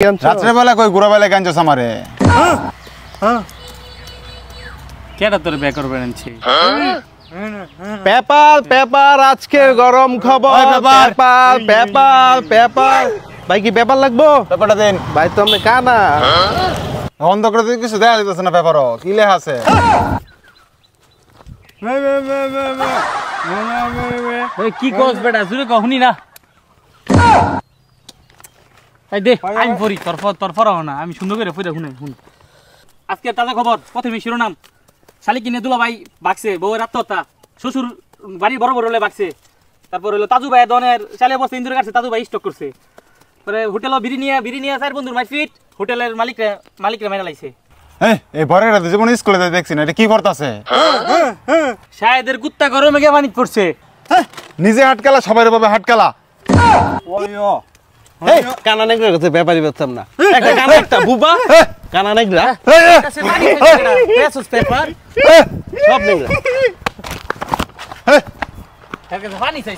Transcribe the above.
রাত্রে বেলা কই ঘুরা বেলা গাঞ্জস আমারে কেডা তোর বে করবে আনছি পেপার পেপার আজকের গরম খবর পেপার পেপার পেপার ভাই কি পেপার লাগবো পেপারটা দেন ভাই তো আমি কানা বন্ধ করে দিতে কিছু দেখা যাচ্ছে না পেপারও কি লেখা আছে কি কস বেটা জুরে কখনি না এই দে আমি পড়ি তোর ফরাও না আমি সুন্দর করে পড়ে শুনে শুন আজকে তাজা খবর প্রথমে শিরোনাম শালি কিনে দুলা ভাই বাকছে বউয়ের আত্মহত্যা শ্বশুর বাড়ি বড় বড় হলে বাকছে তারপর হলো তাজু ভাই দনের শালি অবস্থা ইন্দুরে কাটছে তাজু ভাই স্টক করছে পরে হোটেলও বিড়ি নিয়ে চার বন্ধুর মাইফিট হোটেলের মালিকরা মেরা লাইছে এই বরের রাতে জীবন স্কুলে যাই দেখছি না এটা কি করতেছে শায়েদের কুত্তা গরমে গে পানি পড়ছে নিজে হাটকালা সবাই ভাবে হাটকালা কানা নেগরা কাছে ব্যাপারই পেতাম না একটা কানা একটা বুবা কানা নেগরা কাছে পানি পড়ছে না পেছস পেপার সব নেগরা এর কাছে পানি চাই